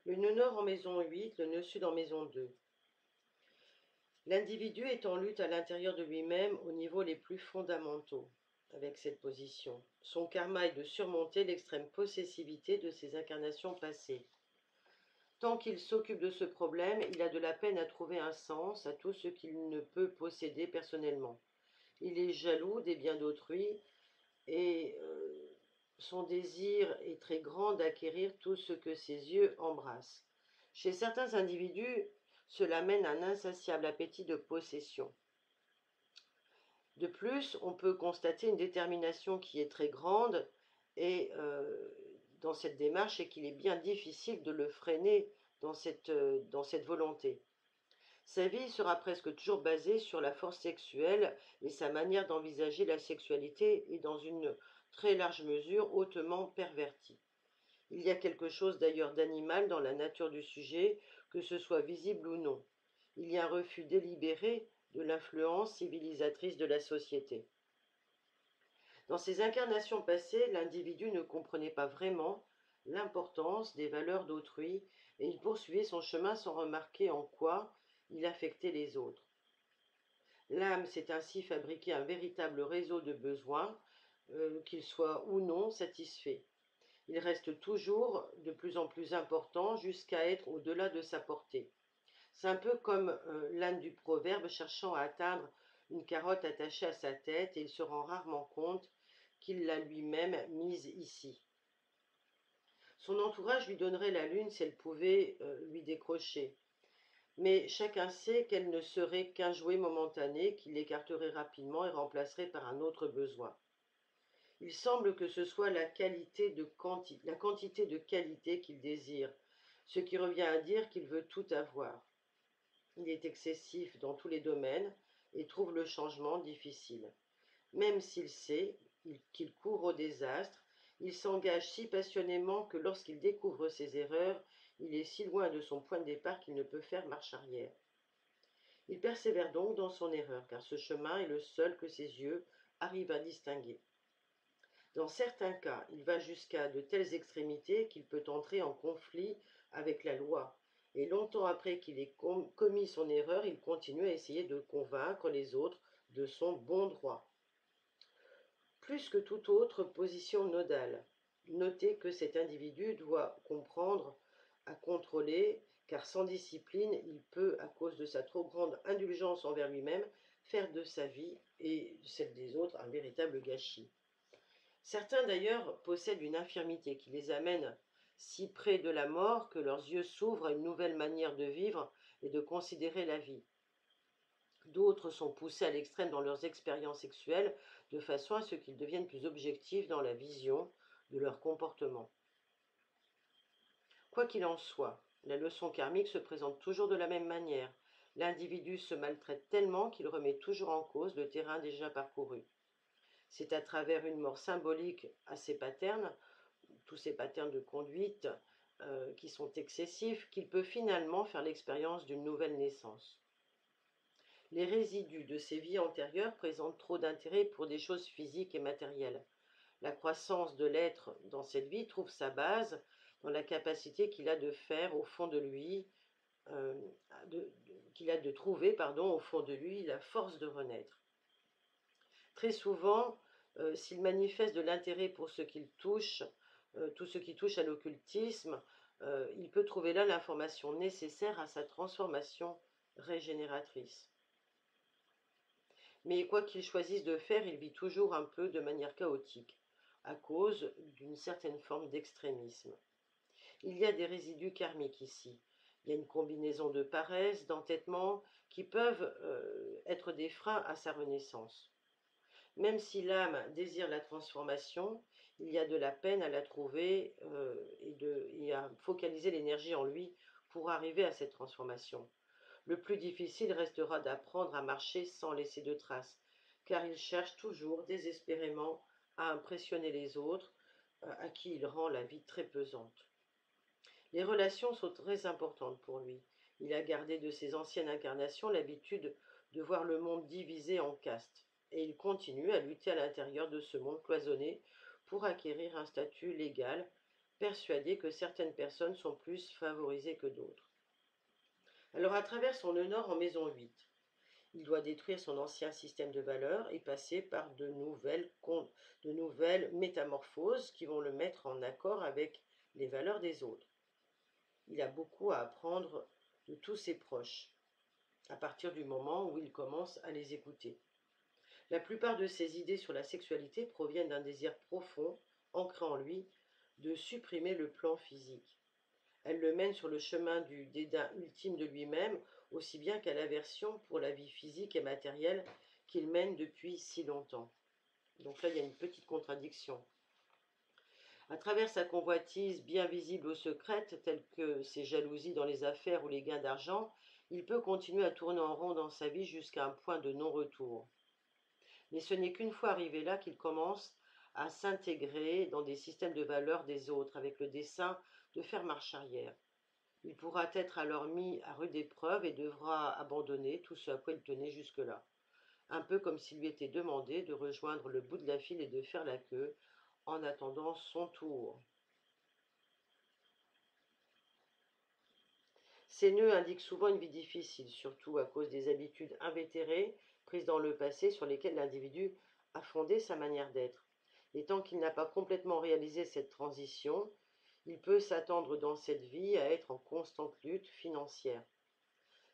Le nœud nord en maison 8, le nœud sud en maison 2. L'individu est en lutte à l'intérieur de lui-même aux niveaux les plus fondamentaux avec cette position. Son karma est de surmonter l'extrême possessivité de ses incarnations passées. Tant qu'il s'occupe de ce problème, il a de la peine à trouver un sens à tout ce qu'il ne peut posséder personnellement. Il est jaloux des biens d'autrui et son désir est très grand d'acquérir tout ce que ses yeux embrassent. Chez certains individus, cela mène à un insatiable appétit de possession. De plus, on peut constater une détermination qui est très grande et dans cette démarche et qu'il est bien difficile de le freiner dans cette volonté. Sa vie sera presque toujours basée sur la force sexuelle et sa manière d'envisager la sexualité est dans une très large mesure hautement pervertie. Il y a quelque chose d'ailleurs d'animal dans la nature du sujet, que ce soit visible ou non. Il y a un refus délibéré de l'influence civilisatrice de la société. Dans ses incarnations passées, l'individu ne comprenait pas vraiment l'importance des valeurs d'autrui et il poursuivait son chemin sans remarquer en quoi il affectait les autres. L'âme s'est ainsi fabriqué un véritable réseau de besoins, qu'ils soient ou non satisfaits. Il reste toujours de plus en plus important jusqu'à être au-delà de sa portée. C'est un peu comme l'âne du proverbe cherchant à atteindre une carotte attachée à sa tête et il se rend rarement compte qu'il l'a lui-même mise ici. Son entourage lui donnerait la lune si elle pouvait lui décrocher. Mais chacun sait qu'elle ne serait qu'un jouet momentané qu'il écarterait rapidement et remplacerait par un autre besoin. Il semble que ce soit la quantité de qualité qu'il désire, ce qui revient à dire qu'il veut tout avoir. Il est excessif dans tous les domaines et trouve le changement difficile. Même s'il sait qu'il court au désastre, il s'engage si passionnément que lorsqu'il découvre ses erreurs, il est si loin de son point de départ qu'il ne peut faire marche arrière. Il persévère donc dans son erreur, car ce chemin est le seul que ses yeux arrivent à distinguer. Dans certains cas, il va jusqu'à de telles extrémités qu'il peut entrer en conflit avec la loi. Et longtemps après qu'il ait commis son erreur, il continue à essayer de convaincre les autres de son bon droit. Plus que toute autre position nodale, notez que cet individu doit comprendre à contrôler, car sans discipline, il peut, à cause de sa trop grande indulgence envers lui-même, faire de sa vie et celle des autres un véritable gâchis. Certains d'ailleurs possèdent une infirmité qui les amène si près de la mort que leurs yeux s'ouvrent à une nouvelle manière de vivre et de considérer la vie. D'autres sont poussés à l'extrême dans leurs expériences sexuelles de façon à ce qu'ils deviennent plus objectifs dans la vision de leur comportement. Quoi qu'il en soit, la leçon karmique se présente toujours de la même manière. L'individu se maltraite tellement qu'il remet toujours en cause le terrain déjà parcouru. C'est à travers une mort symbolique à ses patterns, tous ces patterns de conduite qui sont excessifs, qu'il peut finalement faire l'expérience d'une nouvelle naissance. Les résidus de ses vies antérieures présentent trop d'intérêt pour des choses physiques et matérielles. La croissance de l'être dans cette vie trouve sa base dans la capacité qu'il a de faire au fond de lui, qu'il a de trouver, au fond de lui, la force de renaître. Très souvent, s'il manifeste de l'intérêt pour ce qu'il touche, tout ce qui touche à l'occultisme, il peut trouver là l'information nécessaire à sa transformation régénératrice. Mais quoi qu'il choisisse de faire, il vit toujours un peu de manière chaotique, à cause d'une certaine forme d'extrémisme. Il y a des résidus karmiques ici. Il y a une combinaison de paresse, d'entêtement, qui peuvent être des freins à sa renaissance. Même si l'âme désire la transformation, il y a de la peine à la trouver et à focaliser l'énergie en lui pour arriver à cette transformation. Le plus difficile restera d'apprendre à marcher sans laisser de traces, car il cherche toujours désespérément à impressionner les autres, à qui il rend la vie très pesante. Les relations sont très importantes pour lui. Il a gardé de ses anciennes incarnations l'habitude de voir le monde divisé en castes, et il continue à lutter à l'intérieur de ce monde cloisonné pour acquérir un statut légal, persuadé que certaines personnes sont plus favorisées que d'autres. Alors, à travers son nœud nord en maison 8, il doit détruire son ancien système de valeurs et passer par de nouvelles métamorphoses qui vont le mettre en accord avec les valeurs des autres. Il a beaucoup à apprendre de tous ses proches, à partir du moment où il commence à les écouter. La plupart de ses idées sur la sexualité proviennent d'un désir profond, ancré en lui, de supprimer le plan physique. Elle le mène sur le chemin du dédain ultime de lui-même, aussi bien qu'à l'aversion pour la vie physique et matérielle qu'il mène depuis si longtemps. Donc là, il y a une petite contradiction. À travers sa convoitise bien visible ou secrète, telle que ses jalousies dans les affaires ou les gains d'argent, il peut continuer à tourner en rond dans sa vie jusqu'à un point de non-retour. Mais ce n'est qu'une fois arrivé là qu'il commence à s'intégrer dans des systèmes de valeurs des autres, avec le dessein de faire marche arrière. Il pourra être alors mis à rude épreuve et devra abandonner tout ce à quoi il tenait jusque-là. Un peu comme s'il lui était demandé de rejoindre le bout de la file et de faire la queue en attendant son tour. Ces nœuds indiquent souvent une vie difficile, surtout à cause des habitudes invétérées prises dans le passé sur lesquelles l'individu a fondé sa manière d'être. Et tant qu'il n'a pas complètement réalisé cette transition, il peut s'attendre dans cette vie à être en constante lutte financière.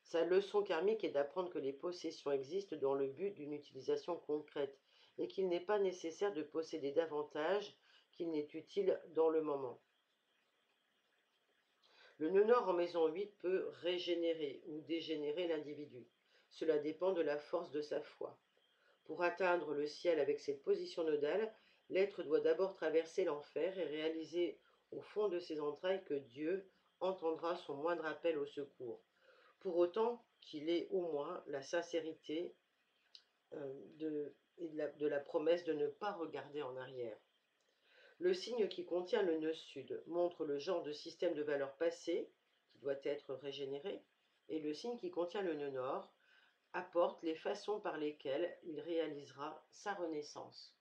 Sa leçon karmique est d'apprendre que les possessions existent dans le but d'une utilisation concrète et qu'il n'est pas nécessaire de posséder davantage qu'il n'est utile dans le moment. Le nœud nord en maison 8 peut régénérer ou dégénérer l'individu. Cela dépend de la force de sa foi. Pour atteindre le ciel avec cette position nodale, l'être doit d'abord traverser l'enfer et réaliser au fond de ses entrailles que Dieu entendra son moindre appel au secours, pour autant qu'il ait au moins la sincérité de la promesse de ne pas regarder en arrière. Le signe qui contient le nœud sud montre le genre de système de valeurs passé qui doit être régénéré, et le signe qui contient le nœud nord apporte les façons par lesquelles il réalisera sa renaissance.